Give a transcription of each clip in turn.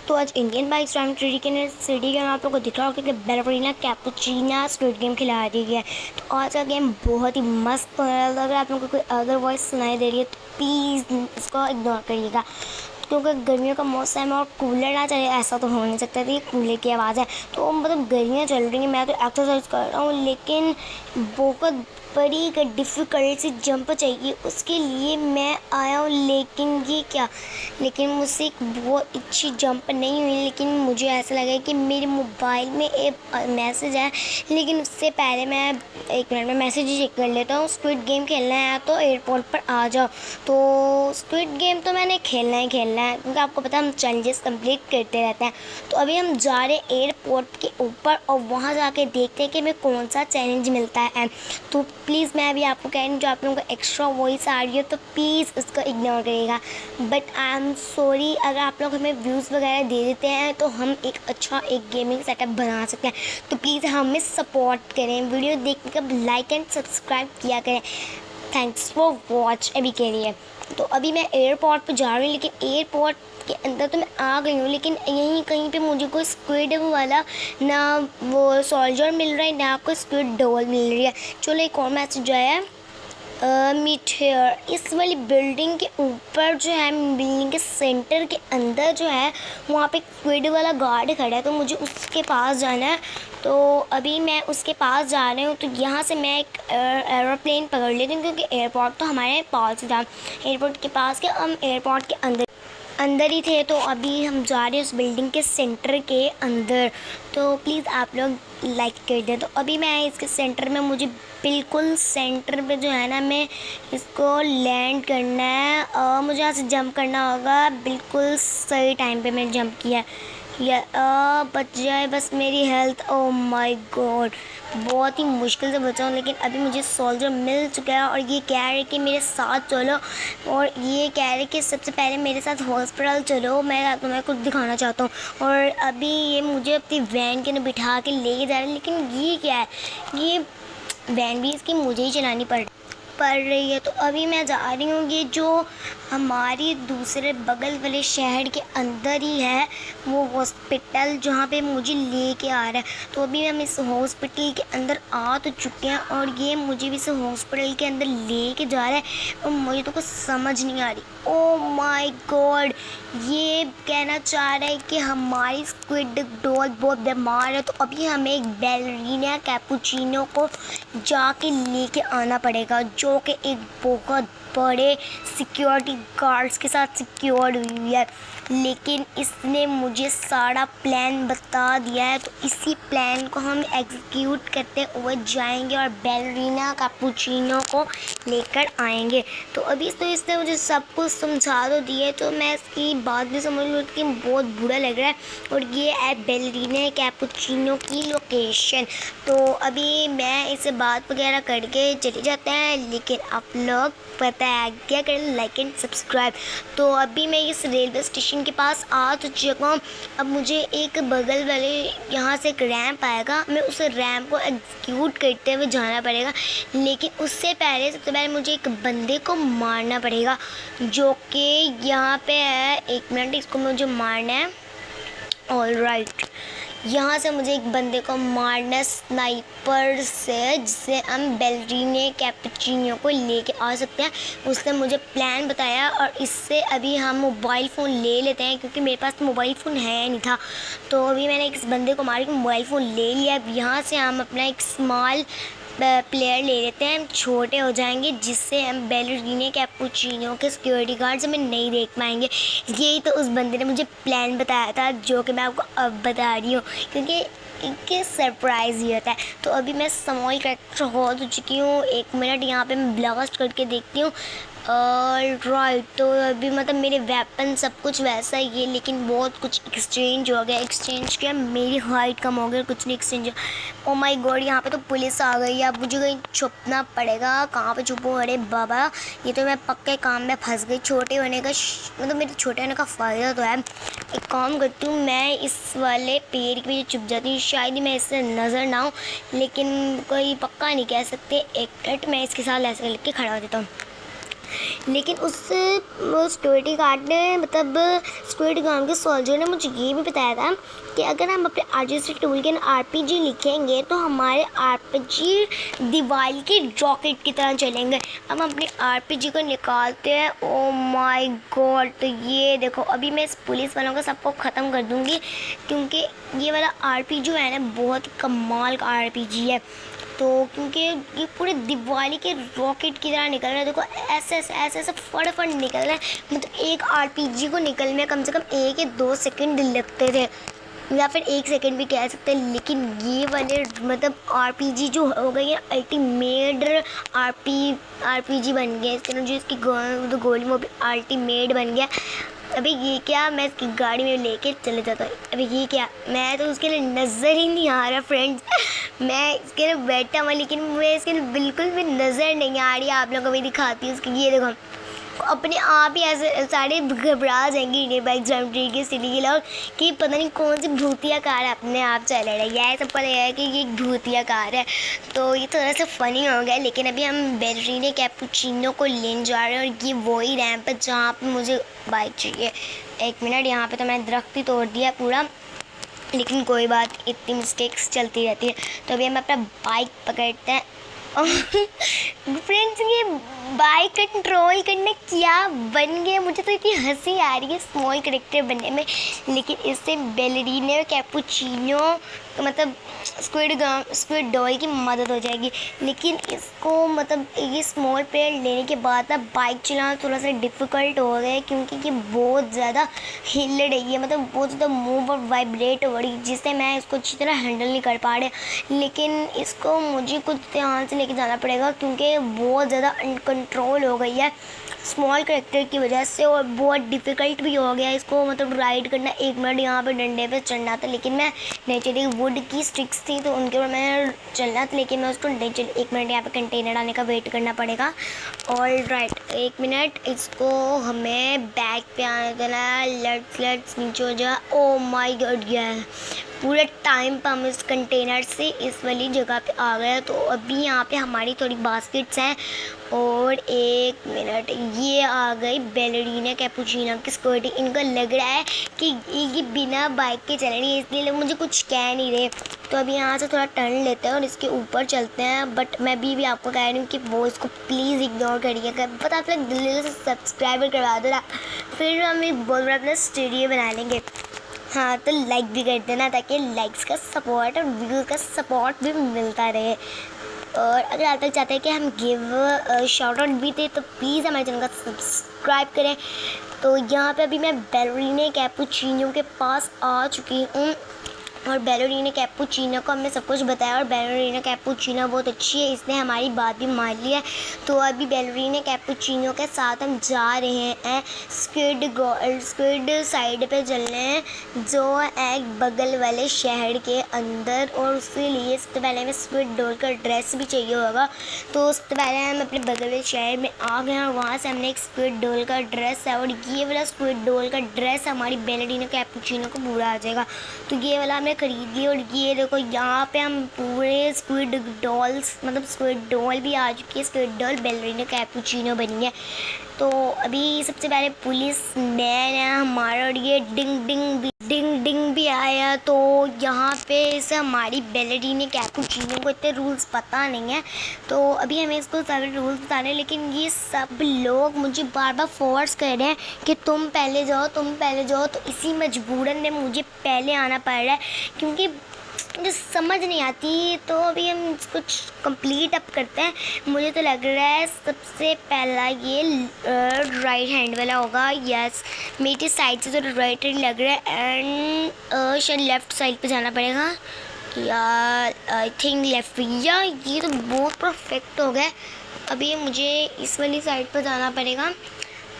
तो आज Indian bikes prime three के में आप लोगों को दिख रहा होगा कि बैलरीना कैपुचिना स्क्विड गेम खिला रही है। तो आज का गेम बहुत ही मस्त होने वाला है। अगर आप लोगों को कोई अदर वॉइस सुनाई दे रही है तो प्लीज़ इसको इग्नोर करिएगा, क्योंकि गर्मियों का मौसम है और कूलर ना चले ऐसा तो हो नहीं सकता था। ये कूलर की आवाज़ है, तो मतलब गर्मियाँ चल रही हैं, मैं तो एक्सरसाइज कर रहा हूँ, लेकिन बहुत बड़ी डिफ़िकल्ट सी जंप चाहिए, उसके लिए मैं आया हूँ। लेकिन मुझसे एक बहुत अच्छी जंप नहीं हुई। लेकिन मुझे ऐसा लगा कि मेरे मोबाइल में एक मैसेज है, लेकिन उससे पहले मैं 1 मिनट में मैसेज ही चेक कर लेता हूँ। स्क्विड गेम खेलना है तो एयरपोर्ट पर आ जाओ। तो स्क्विड गेम तो मैंने खेलना है, क्योंकि आपको पता है हम चैलेंजेस कंप्लीट करते रहते हैं। तो अभी हम जा रहे हैं एयरपोर्ट के ऊपर और वहाँ जाके देखते हैं कि हमें कौन सा चैलेंज मिलता है। तो प्लीज़ मैं अभी आपको कह रही हूँ, जो आप लोगों को एक्स्ट्रा वॉइस आ रही है तो प्लीज़ उसको इग्नोर करिएगा। बट आई एम सॉरी, अगर आप लोग हमें व्यूज़ वगैरह दे देते हैं तो हम एक अच्छा गेमिंग सेटअप बना सकते हैं। तो प्लीज़ हमें सपोर्ट करें, वीडियो देखने का लाइक एंड सब्सक्राइब किया करें। थैंक्स फॉर वॉच अभी के लिए। तो अभी मैं एयरपोर्ट पर जा रही हूँ, लेकिन एयरपोर्ट के अंदर तो मैं आ गई हूँ, लेकिन यहीं कहीं पे मुझे कोई स्क्विड वाला ना वो सोल्जर मिल रहा है, ना कोई स्क्विड डॉल मिल रही है। चलो एक और मैसेज आया है, मीट हेयर। इस वाली बिल्डिंग के ऊपर जो है, बिल्डिंग के सेंटर के अंदर जो है, वहाँ पे स्क्विड वाला गार्ड खड़ा है, तो मुझे उसके पास जाना है। तो अभी मैं उसके पास जा रही हूँ। तो यहाँ से मैं एक एरोप्लेन पकड़ लेती हूँ, क्योंकि एयरपोर्ट तो हमारे पास ही था। एयरपोर्ट के पास के हम एयरपोर्ट के अंदर ही थे। तो अभी हम जा रहे हैं उस बिल्डिंग के सेंटर के अंदर। तो प्लीज़ आप लोग लाइक कर दें। तो अभी मैं इसके सेंटर में, मुझे बिल्कुल सेंटर पे जो है ना, मैं इसको लैंड करना है और मुझे यहाँ से जंप करना होगा। बिल्कुल सही टाइम पे मैंने जंप किया। या बच जाए बस मेरी हेल्थ। ओह माय गॉड, बहुत ही मुश्किल से बचा हूँ, लेकिन अभी मुझे सोल्जर मिल चुका है और ये कह रहे कि मेरे साथ चलो, और ये कह रहे कि सबसे पहले मेरे साथ हॉस्पिटल चलो, मैं तुम्हें कुछ दिखाना चाहता हूँ। और अभी ये मुझे अपनी वैन के अंदर बिठा के ले जा रहे हैं, लेकिन ये क्या है, ये वैन भी इसकी मुझे ही चलानी पड़ रही है। तो अभी मैं जा रही हूँ, ये जो हमारी दूसरे बगल वाले शहर के अंदर ही है वो हॉस्पिटल, जहाँ पे मुझे लेके आ रहा है। तो अभी हम इस हॉस्पिटल के अंदर आ तो चुके हैं और ये मुझे भी इस हॉस्पिटल के अंदर लेके जा रहा है और मुझे तो कुछ समझ नहीं आ रही। ओह माय गॉड, ये कहना चाह रहा है कि हमारी स्क्विड डॉल बहुत बीमार है। तो अभी हमें एक बैलरीना कैपुचिनो को जाके लेके आना पड़ेगा, जो कि एक बहुत बड़े सिक्योरिटी गार्ड्स के साथ सिक्योर्ड हुई है। लेकिन इसने मुझे सारा प्लान बता दिया है, तो इसी प्लान को हम एग्जीक्यूट करते हुए जाएंगे और बैलरीना कैपुचिनो को लेकर आएंगे। तो अभी तो इसने मुझे सब कुछ समझा तो दिए, तो मैं इसकी बात भी समझ लूँ कि बहुत बुरा लग रहा है। और ये है बैलरीना कैपुचिनो की लोकेशन। तो अभी मैं इससे बात वगैरह करके चले जाते हैं, लेकिन आप लोग पता है क्या करें, लाइक एंड सब्सक्राइब। तो अभी मैं इस रेलवे स्टेशन के पास आ तो चुका हूँ। अब मुझे एक बगल वाले यहाँ से एक रैंप आएगा, मैं उस रैंप को एग्जीक्यूट करते हुए जाना पड़ेगा। लेकिन उससे पहले, सबसे पहले मुझे एक बंदे को मारना पड़ेगा, जो कि यहाँ पे है। 1 मिनट, इसको मुझे मारना है। ऑलराइट, यहाँ से मुझे एक बंदे को मारना स्नाइपर से, जिससे हम बैलरीना कैपुचिनो को लेके आ सकते हैं। उसने मुझे प्लान बताया और इससे अभी हम मोबाइल फ़ोन ले लेते हैं, क्योंकि मेरे पास मोबाइल फ़ोन है नहीं था। तो अभी मैंने इस बंदे को मार के मोबाइल फ़ोन ले लिया। अब यहाँ से हम अपना एक स्मॉल प्लेयर ले लेते हैं, हम छोटे हो जाएंगे, जिससे हम बैलरीना कैपुचिनो के सिक्योरिटी गार्ड्स हमें नहीं देख पाएंगे। यही तो उस बंदे ने मुझे प्लान बताया था, जो कि मैं आपको अब बता रही हूँ, क्योंकि एक सरप्राइज़ ही होता है। तो अभी मैं स्मॉल कैरेक्टर हो चुकी हूँ। 1 मिनट, यहाँ पे मैं ब्लास्ट करके देखती हूँ। राइट, तो अभी मतलब मेरे वेपन सब कुछ वैसा ही है, लेकिन बहुत कुछ एक्सचेंज हो गया। एक्सचेंज किया, मेरी हाइट कम हो गई, कुछ नहीं एक्सचेंज। ओ माय गॉड, यहाँ पे तो पुलिस आ गई है। अब मुझे कहीं छुपना पड़ेगा। कहाँ पे छुपूँ? अरे बाबा, ये तो मैं पक्के काम में फंस गई। छोटे होने का मतलब मेरे छोटे होने का फ़ायदा तो है। एक काम करती हूँ, मैं इस वाले पेड़ के पीछे छुप जाती हूँ, शायद ही मैं इससे नज़र ना आऊँ, लेकिन कोई पक्का नहीं कह सकते। एक मिनट, मैं इसके साथ ऐसे करके खड़ा हो देता हूँ। लेकिन उस सिक्योरिटी गार्ड ने मतलब सिक्योरिटी गार्ड के सोल्जर ने मुझे ये भी बताया था कि अगर हम अपने आरजीसी टूल के RPG लिखेंगे तो हमारे RPG दिवाली की रॉकेट की तरह चलेंगे। हम अपने RPG को निकालते हैं। ओ माय गॉड, तो ये देखो अभी मैं इस पुलिस वालों को सबको ख़त्म कर दूँगी, क्योंकि ये वाला RPG जो है ना बहुत कमाल का RPG है। तो क्योंकि ये पूरे दिवाली के रॉकेट की तरह निकल रहा है, देखो ऐसे ऐसे फटाफट निकल रहा है। मतलब एक RPG को निकलने में कम से कम 1 या 2 सेकंड लगते थे, या फिर 1 सेकंड भी कह सकते हैं। लेकिन ये वाले मतलब RPG जो हो गई है अल्टीमेट RPG बन गया इसके, जो इसकी गोली वो भी अल्टीमेट बन गया। अभी ये क्या, मैं इसकी गाड़ी में लेके चले जाता हूँ। अभी ये क्या, मैं तो उसके लिए नज़र ही नहीं आ रहा फ्रेंड्स। मैं इसके लिए बैठा हुआ, लेकिन मैं इसके लिए बिल्कुल भी नज़र नहीं आ रही। आप लोगों को भी दिखाती हूँ उसकी, ये देखो अपने आप ही ऐसे सारे घबरा जाएंगे इंडियन बाइक जॉमेट्री के सिटी के लोग कि पता नहीं कौन सी भूतिया कार अपने आप चल रही है। सबको लगेगा कि ये एक भूतिया कार है। तो ये थोड़ा सा फ़नी हो गया। लेकिन अभी हम बैलरीना कैपुचिनो को लेने जा रहे हैं, और ये वही रैंप है जहाँ पर मुझे बाइक चाहिए। 1 मिनट, यहाँ पर तो मैंने दरख्त ही तोड़ दिया पूरा, लेकिन कोई बात, इतनी मिस्टेक्स चलती रहती है। तो अभी हम अपना बाइक पकड़ते हैं। फ्रेंड्स, ये बाइक कंट्रोल करना क्या बन गया, मुझे तो इतनी हंसी आ रही है स्मॉल करेक्टर बनने में। लेकिन इससे बैलरीना कैपुचिनो मतलब स्क्विड डॉल की मदद हो जाएगी। लेकिन इसको मतलब ये स्मॉल पेड़ लेने के बाद ना बाइक चलाना थोड़ा सा डिफ़िकल्ट हो गया है, क्योंकि ये बहुत ज़्यादा हिल रही है, मतलब बहुत ज़्यादा मूव और वाइब्रेट हो रही है, जिससे मैं इसको अच्छी तरह हैंडल नहीं कर पा रहे। लेकिन इसको मुझे कुछ ध्यान से लेके जाना पड़ेगा, क्योंकि बहुत ज़्यादा अनकंट्रोल हो गई है स्मॉल करेक्टर की वजह से, और बहुत डिफ़िकल्ट भी हो गया इसको मतलब राइड करना। 1 मिनट यहाँ पे डंडे पे चढ़ना था, लेकिन मैं नहीं चली, वुड की स्टिक्स थी तो उनके ऊपर मैं चलना था, लेकिन मैं उसको नहीं चली। 1 मिनट यहाँ पे कंटेनर आने का वेट करना पड़ेगा। और राइट 1 मिनट, इसको हमें बैक पे आने देना। लेट्स नीचे हो जा। ओ माय गॉड, ये पूरे टाइम पर हम इस कंटेनर से इस वाली जगह पे आ गए। तो अभी यहाँ पे हमारी थोड़ी बास्केट्स हैं। और 1 मिनट, ये आ गई बैलरीना कैपुचिनो की सिक्योरिटी। इनको लग रहा है कि ये बिना बाइक के चल रही है, इसलिए लोग मुझे कुछ कह नहीं रहे। तो अभी यहाँ से थोड़ा टर्न लेते हैं और इसके ऊपर चलते हैं। बट मैं भी आपको कह रही हूँ कि वो इसको प्लीज़ इग्नोर करिएगा। बट आप लोग दिल्ली से सब्सक्राइब करवा दो ना, फिर हम एक बहुत बड़ा अपना स्टूडियो बना लेंगे। हाँ, तो लाइक भी कर देना, ताकि लाइक्स का सपोर्ट और व्यूज़ का सपोर्ट भी मिलता रहे। और अगर आप तक चाहते हैं कि हम गिव शाउट आउट भी दें, तो प्लीज़ हमारे चैनल का सब्सक्राइब करें। तो यहाँ पे अभी मैं बैलरीना कैपुचिनो के पास आ चुकी हूँ, और बैलरीना कैपुचिनो को हमने सब कुछ बताया, और बैलरीना कैपुचिनो बहुत अच्छी है, इसने हमारी बात भी मान ली है। तो अभी बैलरीना कैपुचिनो के साथ हम जा रहे हैं स्क्विड साइड पे चलने हैं, जो एक बगल वाले शहर के अंदर। और उसके लिए सबसे पहले हमें स्क्विड डॉल का ड्रेस भी चाहिए होगा। तो सबसे पहले हम अपने बगल वाले शहर में आ गए हैं, और वहाँ से हमने एक स्क्विड डॉल का ड्रेस है, और ये वाला स्क्विड डॉल का ड्रेस हमारी बैलरीना कैपुचिनो को पूरा आ जाएगा। तो ये वाला हमने खरीद ली। और ये देखो यहाँ पे हम पूरे स्क्विड डॉल्स मतलब स्क्विड डॉल भी आ चुकी है, स्क्विड डॉल बैलरीना कैपुचिनो बनी है। तो अभी सबसे पहले पुलिस मैन है हमारा, और ये डिंग डिंग भी आया। तो यहाँ पे इसे हमारी बैलरीना कैपुचिनो को इतने रूल्स पता नहीं है, तो अभी हमें इसको सारे रूल्स बताने। लेकिन ये सब लोग मुझे बार बार फोर्स कर रहे हैं कि तुम पहले जाओ, तो इसी मजबूरन में मुझे पहले आना पड़ रहा है, क्योंकि मुझे समझ नहीं आती। तो अभी हम कुछ कंप्लीट अप करते हैं। मुझे तो लग रहा है सबसे पहला ये राइट हैंड वाला होगा। यस, मेरी साइड से तो राइट हैंड लग रहा है, एंड शायद लेफ़्ट साइड पे जाना पड़ेगा, या आई थिंक लेफ़्ट। या ये तो बहुत परफेक्ट हो गया। अभी मुझे इस वाली साइड पर जाना पड़ेगा।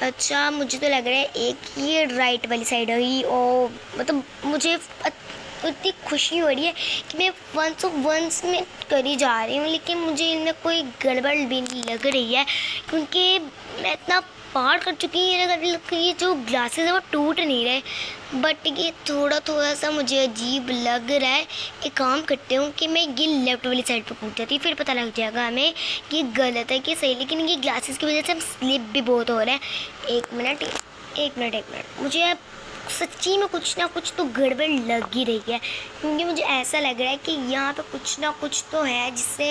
अच्छा, मुझे तो लग रहा है एक ये राइट वाली साइड होगी। और मतलब मुझे इतनी खुशी हो रही है कि मैं 1 में करी जा रही हूँ, लेकिन मुझे इनमें कोई गड़बड़ भी नहीं लग रही है क्योंकि मैं इतना पार कर चुकी हूँ। ये जो ग्लासेस है वो टूट नहीं रहे, बट ये थोड़ा थोड़ा सा मुझे अजीब लग रहा है। एक काम करते हूँ कि मैं ये लेफ्ट वाली साइड पर कूद जाती, फिर पता लग जाएगा हमें कि गलत है कि सही। लेकिन ये ग्लासेस की वजह से हम स्लिप भी बहुत हो रहे हैं। एक मिनट मुझे अब सच्ची में कुछ ना कुछ तो गड़बड़ लग ही रही है, क्योंकि मुझे ऐसा लग रहा है कि यहाँ पे कुछ ना कुछ तो है जिससे।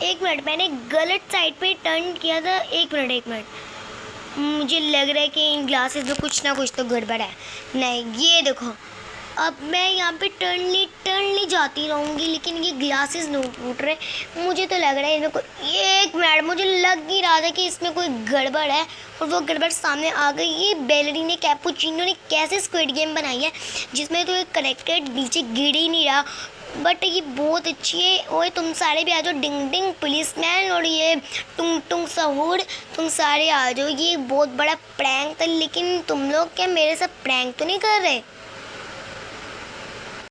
एक मिनट, मैंने गलत साइड पे टर्न किया था। एक मिनट, मुझे लग रहा है कि इन ग्लासेस में कुछ ना कुछ तो गड़बड़ है। नहीं, ये देखो, अब मैं यहाँ पे टर्न जाती रहूँगी, लेकिन ये ग्लासेस नहीं टूट रहे। मुझे तो लग रहा है इनमें कोई, एक मिनट, मुझे लग ही रहा था कि इसमें कोई गड़बड़ है और वो गड़बड़ सामने आ गई। ये बैलरीना कैपुचिनो ने कैसे स्क्विड गेम बनाई है जिसमें तो एक करेक्टेड नीचे गिर ही नहीं रहा, बट ये बहुत अच्छी है। ओए तुम सारे भी आ जाओ, डिंग डिंग पुलिसमैन और ये टुंग टुंग सहूर, तुम सारे आ जाओ। ये बहुत बड़ा प्रैंक था, लेकिन तुम लोग क्या मेरे साथ प्रैंक तो नहीं कर रहे?